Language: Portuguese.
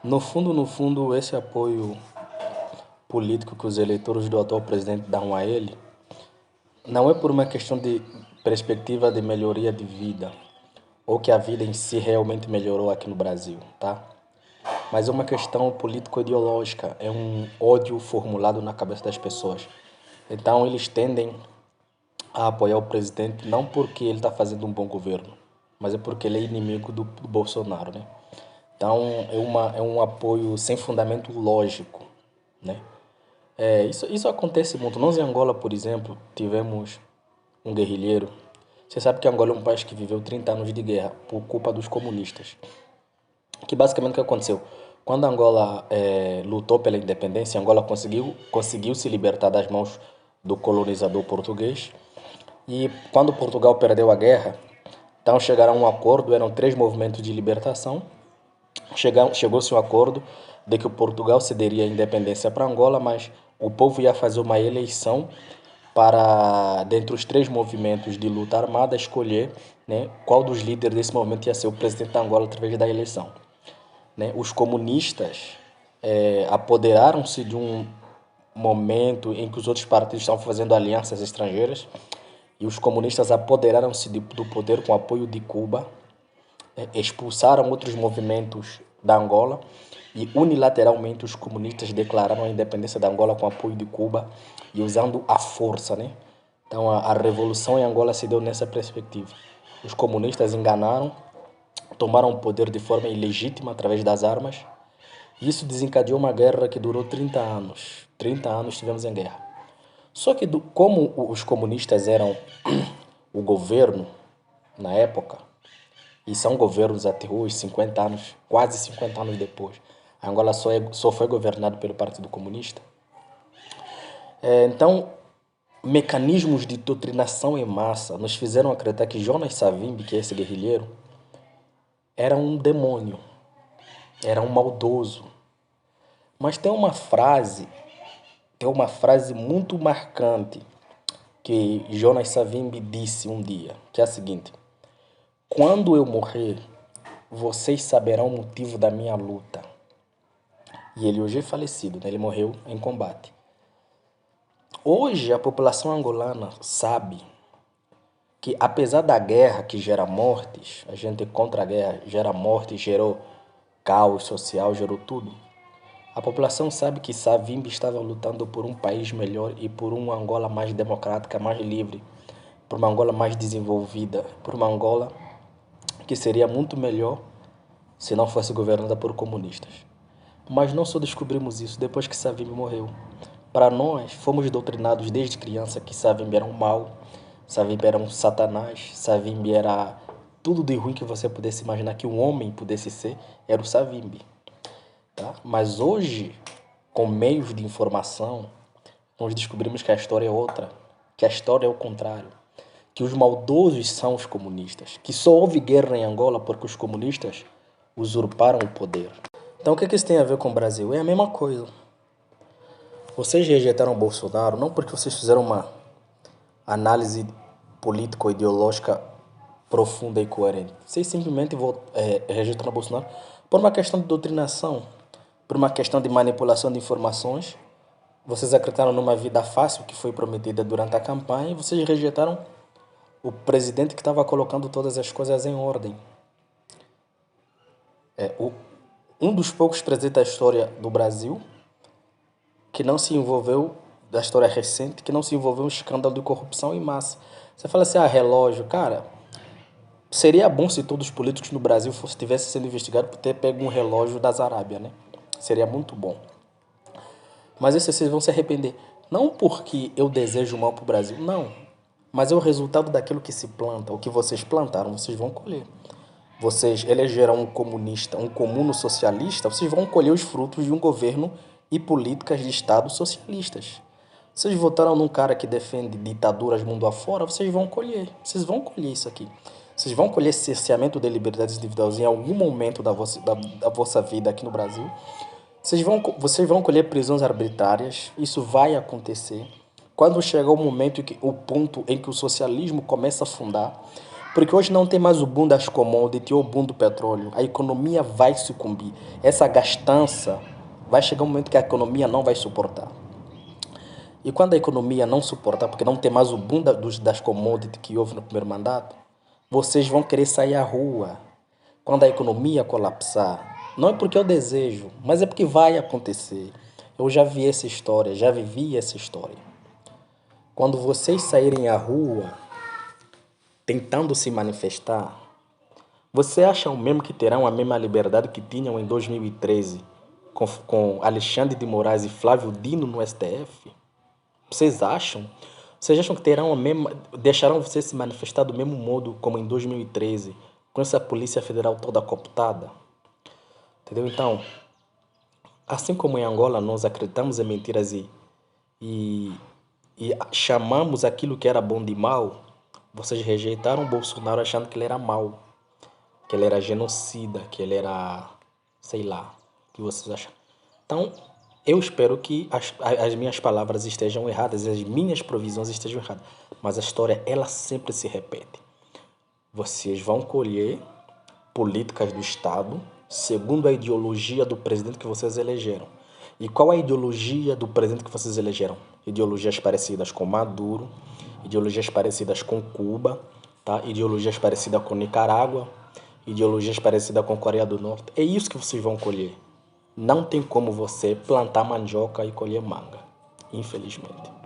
No fundo, esse apoio político que os eleitores do atual presidente dão a ele não é por uma questão de perspectiva de melhoria de vida ou que a vida em si realmente melhorou aqui no Brasil, tá? Mas é uma questão político-ideológica, é um ódio formulado na cabeça das pessoas. Então eles tendem a apoiar o presidente não porque ele está fazendo um bom governo, mas é porque ele é inimigo do Bolsonaro, né? Então é um apoio sem fundamento lógico, né? Isso acontece muito. Nós em Angola, por exemplo, tivemos um guerrilheiro. Você sabe que Angola é um país que viveu 30 anos de guerra por culpa dos comunistas. Que basicamente o que aconteceu? Quando Angola lutou pela independência, Angola conseguiu se libertar das mãos do colonizador português. E quando Portugal perdeu a guerra, então chegaram a um acordo, eram três movimentos de libertação. Chegou-se a um acordo de que o Portugal cederia a independência para Angola, mas o povo ia fazer uma eleição para, dentre os três movimentos de luta armada, escolher, né, qual dos líderes desse movimento ia ser o presidente da Angola através da eleição. Né? Os comunistas apoderaram-se de um momento em que os outros partidos estavam fazendo alianças estrangeiras e os comunistas apoderaram-se do poder com apoio de Cuba, expulsaram outros movimentos da Angola e unilateralmente os comunistas declararam a independência da Angola com apoio de Cuba e usando a força, né? Então a revolução em Angola se deu nessa perspectiva. Os comunistas enganaram, tomaram o poder de forma ilegítima através das armas. E isso desencadeou uma guerra que durou 30 anos. 30 anos estivemos em guerra. Só que como os comunistas eram o governo na época, e são governos até hoje, 50 anos, quase 50 anos depois. A Angola só foi governado pelo Partido Comunista. Então, mecanismos de doutrinação em massa nos fizeram acreditar que Jonas Savimbi, que é esse guerrilheiro, era um demônio, era um maldoso. Mas tem uma frase muito marcante que Jonas Savimbi disse um dia, que é a seguinte: quando eu morrer, vocês saberão o motivo da minha luta. E ele hoje é falecido, né? Ele morreu em combate. Hoje a população angolana sabe que apesar da guerra que gera mortes, a gente contra a guerra gera morte, gerou caos social, gerou tudo. A população sabe que Savimbi estava lutando por um país melhor e por uma Angola mais democrática, mais livre, por uma Angola mais desenvolvida, por uma Angola que seria muito melhor se não fosse governada por comunistas. Mas não só descobrimos isso depois que Savimbi morreu. Para nós, fomos doutrinados desde criança que Savimbi era um mal, Savimbi era um satanás, Savimbi era tudo de ruim que você pudesse imaginar que um homem pudesse ser, era o Savimbi. Tá? Mas hoje, com meios de informação, nós descobrimos que a história é outra, que a história é o contrário, que os maldosos são os comunistas, que só houve guerra em Angola porque os comunistas usurparam o poder. Então o que isso tem a ver com o Brasil? É a mesma coisa. Vocês rejeitaram o Bolsonaro não porque vocês fizeram uma análise político-ideológica profunda e coerente. Vocês simplesmente rejeitaram o Bolsonaro por uma questão de doutrinação, por uma questão de manipulação de informações. Vocês acreditaram numa vida fácil que foi prometida durante a campanha e vocês rejeitaram o presidente que estava colocando todas as coisas em ordem. Um dos poucos presidentes da história do Brasil que não se envolveu, da história recente, que não se envolveu em um escândalo de corrupção em massa. Você fala assim, relógio, cara, seria bom se todos os políticos no Brasil tivessem sendo investigados por ter pego um relógio das Arábia, né? Seria muito bom. Mas esses vocês vão se arrepender. Não porque eu desejo mal para o Brasil, não. Mas é o resultado daquilo que se planta. O que vocês plantaram, vocês vão colher. Vocês elegeram um comunista, um comuno socialista, vocês vão colher os frutos de um governo e políticas de Estado socialistas. Vocês votaram num cara que defende ditaduras mundo afora, vocês vão colher. Vocês vão colher isso aqui. Vocês vão colher cerceamento de liberdades individuais em algum momento da vossa vida aqui no Brasil. Vocês vão colher prisões arbitrárias. Isso vai acontecer. Quando chegar o momento, o ponto em que o socialismo começa a afundar, Porque hoje não tem mais o boom das commodities ou o boom do petróleo. A economia vai sucumbir. Essa gastança vai chegar um momento que a economia não vai suportar. E quando a economia não suportar, porque não tem mais o boom das commodities que houve no primeiro mandato, vocês vão querer sair à rua. Quando a economia colapsar, não é porque eu desejo, mas é porque vai acontecer. Eu já vi essa história, já vivi essa história. Quando vocês saírem à rua tentando se manifestar, você acham mesmo que terão a mesma liberdade que tinham em 2013 com Alexandre de Moraes e Flávio Dino no STF? Vocês acham? Vocês acham que terão a mesma, deixarão você se manifestar do mesmo modo como em 2013, com essa Polícia Federal toda cooptada? Entendeu? Então, assim como em Angola nós acreditamos em mentiras e, e chamamos aquilo que era bom de mal, vocês rejeitaram Bolsonaro achando que ele era mau, que ele era genocida, que ele era, sei lá, o que vocês acham. Então, eu espero que as minhas palavras estejam erradas, as minhas provisões estejam erradas, mas a história, ela sempre se repete. Vocês vão colher políticas do Estado segundo a ideologia do presidente que vocês elegeram. E qual é a ideologia do presidente que vocês elegeram? Ideologias parecidas com Maduro, ideologias parecidas com Cuba, tá? Ideologias parecidas com Nicarágua, ideologias parecidas com Coreia do Norte. É isso que vocês vão colher. Não tem como você plantar mandioca e colher manga, infelizmente.